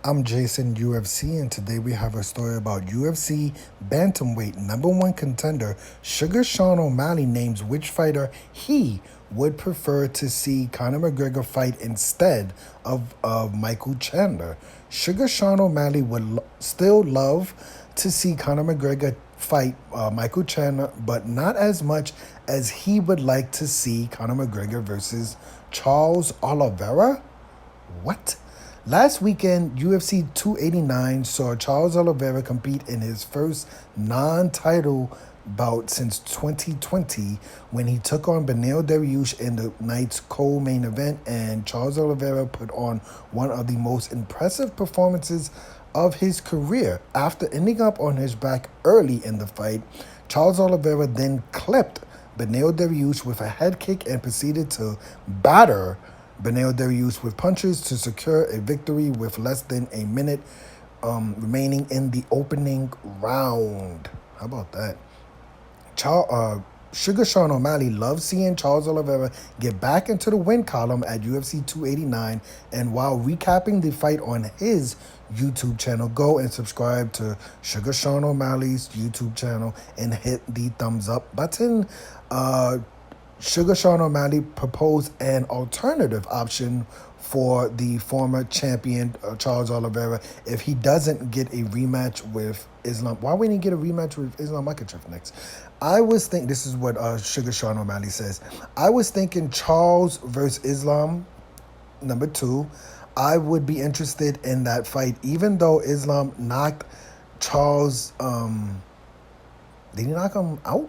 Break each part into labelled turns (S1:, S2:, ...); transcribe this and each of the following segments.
S1: I'm Jason UFC, and today we have a story about UFC bantamweight #1 contender Sugar Sean O'Malley names which fighter he would prefer to see Conor McGregor fight instead of Michael Chandler. Sugar Sean O'Malley would still love to see Conor McGregor fight Michael Chandler, but not as much as he would like to see Conor McGregor versus Charles Oliveira. What? Last weekend, UFC 289 saw Charles Oliveira compete in his first non-title bout since 2020 when he took on Beneil Dariush in the night's co-main event, and Charles Oliveira put on one of the most impressive performances of his career. After ending up on his back early in the fight, Charles Oliveira then clipped Beneil Dariush with a head kick and proceeded to batter Beneil Dariush with punches to secure a victory with less than a minute remaining in the opening round. How about that? Sugar Sean O'Malley loves seeing Charles Oliveira get back into the win column at UFC 289, and while recapping the fight on his YouTube channel, go and subscribe to Sugar Sean O'Malley's YouTube channel and hit the thumbs up button. Sugar Sean O'Malley proposed an alternative option for the former champion Charles Oliveira if he doesn't get a rematch with Islam. Why wouldn't he get a rematch with Islam Makhachev next? I was thinking, this is what Sugar Sean O'Malley says. I was thinking Charles versus Islam, #2. I would be interested in that fight, even though Islam knocked Charles. Did he knock him out?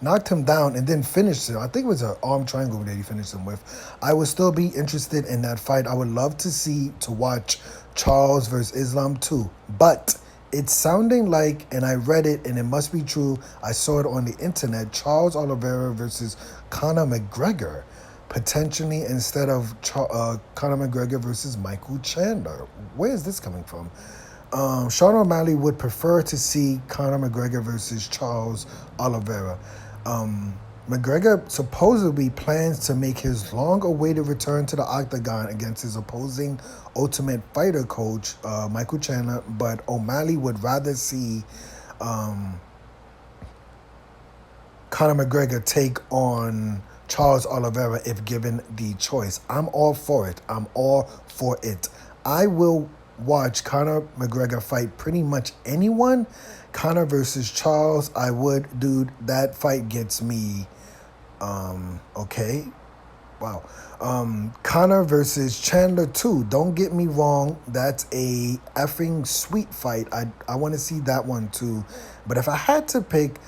S1: Knocked him down and then finished him. I think it was an arm triangle that he finished him with. I would still be interested in that fight. I would love to watch Charles versus Islam too. But it's sounding like, and I read it and it must be true, I saw it on the internet, Charles Oliveira versus Conor McGregor, potentially instead of Conor McGregor versus Michael Chandler. Where is this coming from? Sean O'Malley would prefer to see Conor McGregor versus Charles Oliveira. McGregor supposedly plans to make his long-awaited return to the octagon against his opposing Ultimate Fighter coach, Michael Chandler, but O'Malley would rather see Conor McGregor take on Charles Oliveira if given the choice. I'm all for it. I will watch Conor McGregor fight pretty much anyone. Conor versus Charles, I would, dude. That fight gets me, okay. Wow. Conor versus Chandler too. Don't get me wrong. That's a effing sweet fight. I want to see that one too. But if I had to pick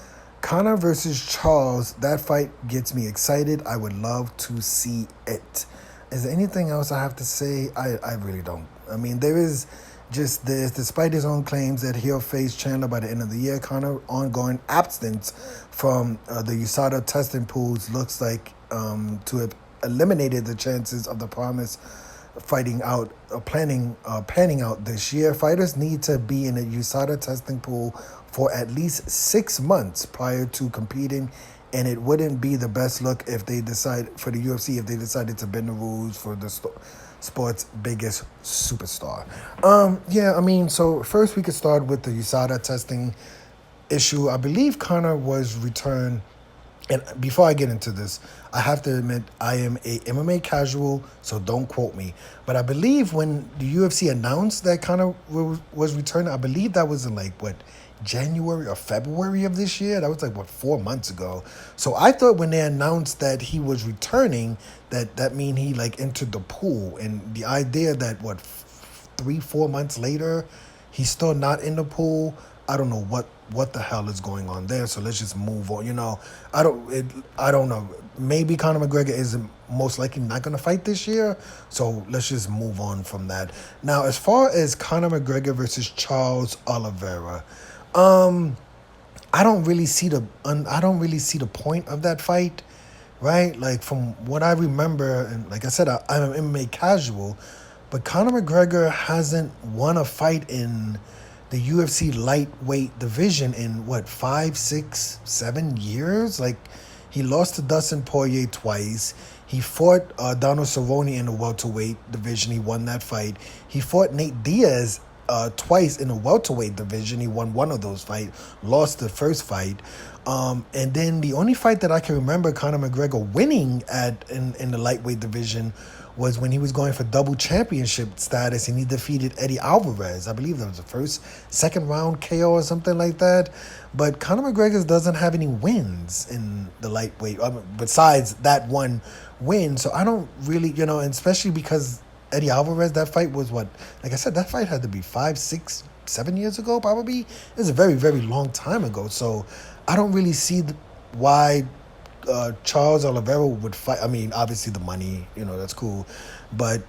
S1: Conor versus Charles, that fight gets me excited. I would love to see it. Is there anything else I have to say? I really don't. I mean, there is just this, despite his own claims that he'll face Chandler by the end of the year, Conor ongoing absence from the USADA testing pools looks like to have eliminated the chances of the promise panning out this year. Fighters need to be in a USADA testing pool for at least 6 months prior to competing, and it wouldn't be the best look if they decide for the UFC if they decided to bend the rules for the sport's biggest superstar. So first we could start with the USADA testing issue. I believe Conor was returned, and before I get into this, I have to admit I am a MMA casual, so don't quote me. But I believe when the UFC announced that Conor was returning, I believe that was in January or February of this year. That was 4 months ago. So I thought when they announced that he was returning, that mean he entered the pool, and the idea that 3-4 months later he's still not in the pool, I don't know what the hell is going on there. So let's just move on. I don't know. Maybe Conor McGregor is most likely not going to fight this year. So let's just move on from that. Now, as far as Conor McGregor versus Charles Oliveira, I don't really see the point of that fight, right? From what I remember, and like I said, I'm an MMA casual, but Conor McGregor hasn't won a fight in the UFC lightweight division in 5, 6, 7 years. He lost to Dustin Poirier twice. He fought Donald Cerrone in the welterweight division. He won that fight. He fought Nate Diaz twice in the welterweight division. He won one of those fights, lost the first fight. And then the only fight that I can remember Conor McGregor winning in the lightweight division was when he was going for double championship status and he defeated Eddie Alvarez. I believe that was the second round KO or something like that. But Conor McGregor doesn't have any wins in the lightweight besides that one win. So I don't really, and especially because Eddie Alvarez, that fight was what? Like I said, that fight had to be 5, 6, 7 years ago, probably. It was a very, very long time ago. So I don't really see why Charles Oliveira would fight. I mean, obviously the money, that's cool. But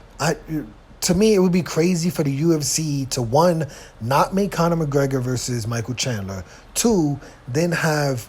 S1: to me, it would be crazy for the UFC to, one, not make Conor McGregor versus Michael Chandler. Two, then have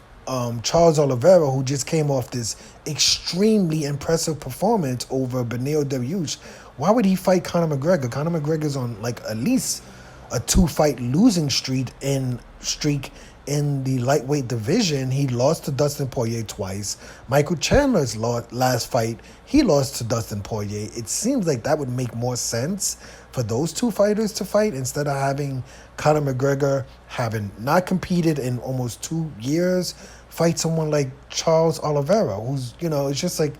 S1: Charles Oliveira, who just came off this extremely impressive performance over Beneil Dariush. Why would he fight Conor McGregor? Conor McGregor's on like at least a 2-fight losing streak in the lightweight division. He lost to Dustin Poirier twice. Michael Chandler's last fight, he lost to Dustin Poirier. It seems like that would make more sense for those two fighters to fight instead of having Conor McGregor, having not competed in almost 2 years, fight someone like Charles Oliveira, who's, it's just like,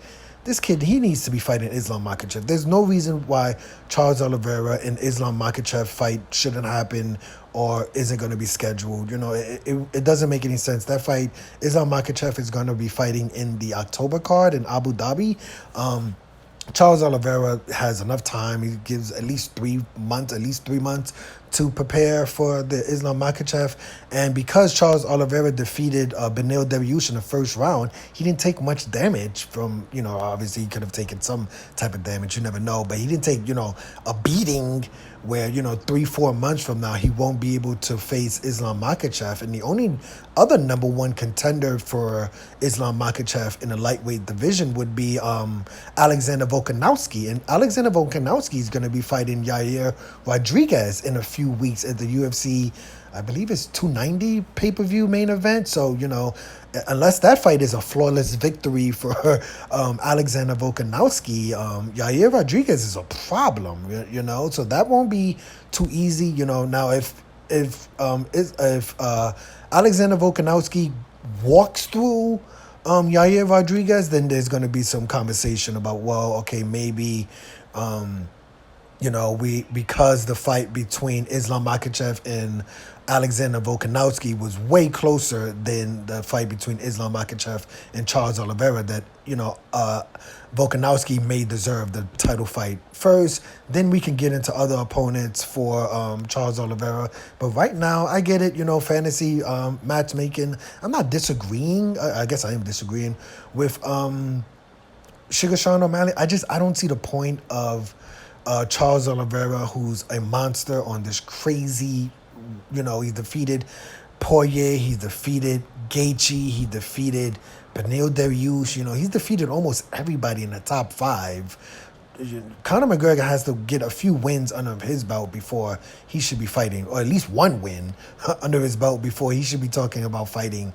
S1: this kid, he needs to be fighting Islam Makhachev. There's no reason why Charles Oliveira and Islam Makhachev fight shouldn't happen or isn't going to be scheduled. It doesn't make any sense. That fight, Islam Makhachev is going to be fighting in the October card in Abu Dhabi. Charles Oliveira has enough time. He gives at least 3 months to prepare for the Islam Makhachev. And because Charles Oliveira defeated Beneil Dariush in the first round, he didn't take much damage from, obviously he could have taken some type of damage. You never know. But he didn't take, a beating where, 3-4 months from now, he won't be able to face Islam Makhachev. And the only other number one contender for Islam Makhachev in the lightweight division would be Alexander Volkanovski. And Alexander Volkanovski is going to be fighting Yair Rodriguez in a few weeks at the UFC, I believe it's 290 pay-per-view main event. So, unless that fight is a flawless victory for Alexander Volkanovski, Yair Rodriguez is a problem, so that won't be too easy. Now if Alexander Volkanovski walks through Yair Rodriguez, then there's going to be some conversation about, well, okay, maybe because the fight between Islam Makhachev and Alexander Volkanovski was way closer than the fight between Islam Makhachev and Charles Oliveira, that, Volkanovski may deserve the title fight first. Then we can get into other opponents for Charles Oliveira. But right now, I get it, fantasy matchmaking. I'm not disagreeing. I guess I am disagreeing with Sugar Sean O'Malley. I don't see the point of Charles Oliveira, who's a monster on this crazy, he defeated Poirier, he defeated Gaethje, he defeated Beneil Dariush, he's defeated almost everybody in the top 5. Conor McGregor has to get a few wins under his belt before he should be fighting, or at least one win under his belt before he should be talking about fighting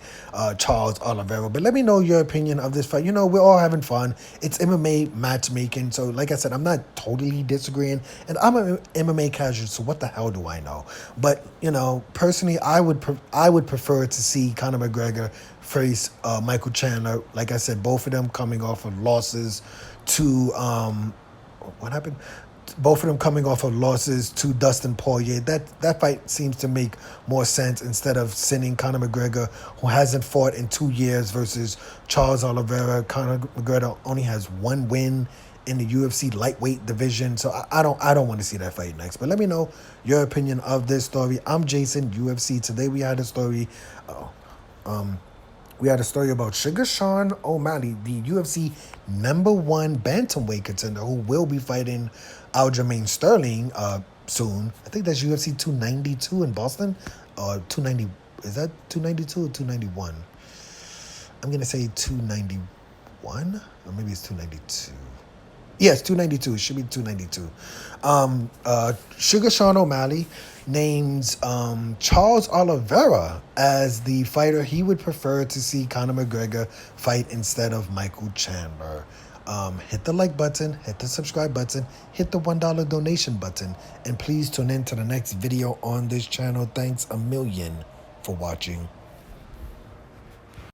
S1: Charles Oliveira. But let me know your opinion of this fight. We're all having fun. It's MMA matchmaking. So like I said, I'm not totally disagreeing. And I'm an MMA casual, so what the hell do I know? But, personally, I would prefer to see Conor McGregor face Michael Chandler. Like I said, both of them coming off of losses to... what happened? Both of them coming off of losses to Dustin Poirier. That fight seems to make more sense instead of sending Conor McGregor, who hasn't fought in 2 years, versus Charles Oliveira. Conor McGregor only has one win in the UFC lightweight division, so I don't want to see that fight next. But let me know your opinion of this story. I'm Jason, UFC. Today we had a story. We had a story about Sugar Sean O'Malley, the UFC #1 bantamweight contender, who will be fighting Aljamain Sterling soon. I think that's UFC 292 in Boston. 290, is that 292 or 291? I'm going to say 291, or maybe it's 292. Yes, 292. It should be 292. Sugar Sean O'Malley names Charles Oliveira as the fighter he would prefer to see Conor McGregor fight instead of Michael Chandler. Hit the like button, hit the subscribe button, hit the $1 donation button, and please tune in to the next video on this channel. Thanks a million for watching.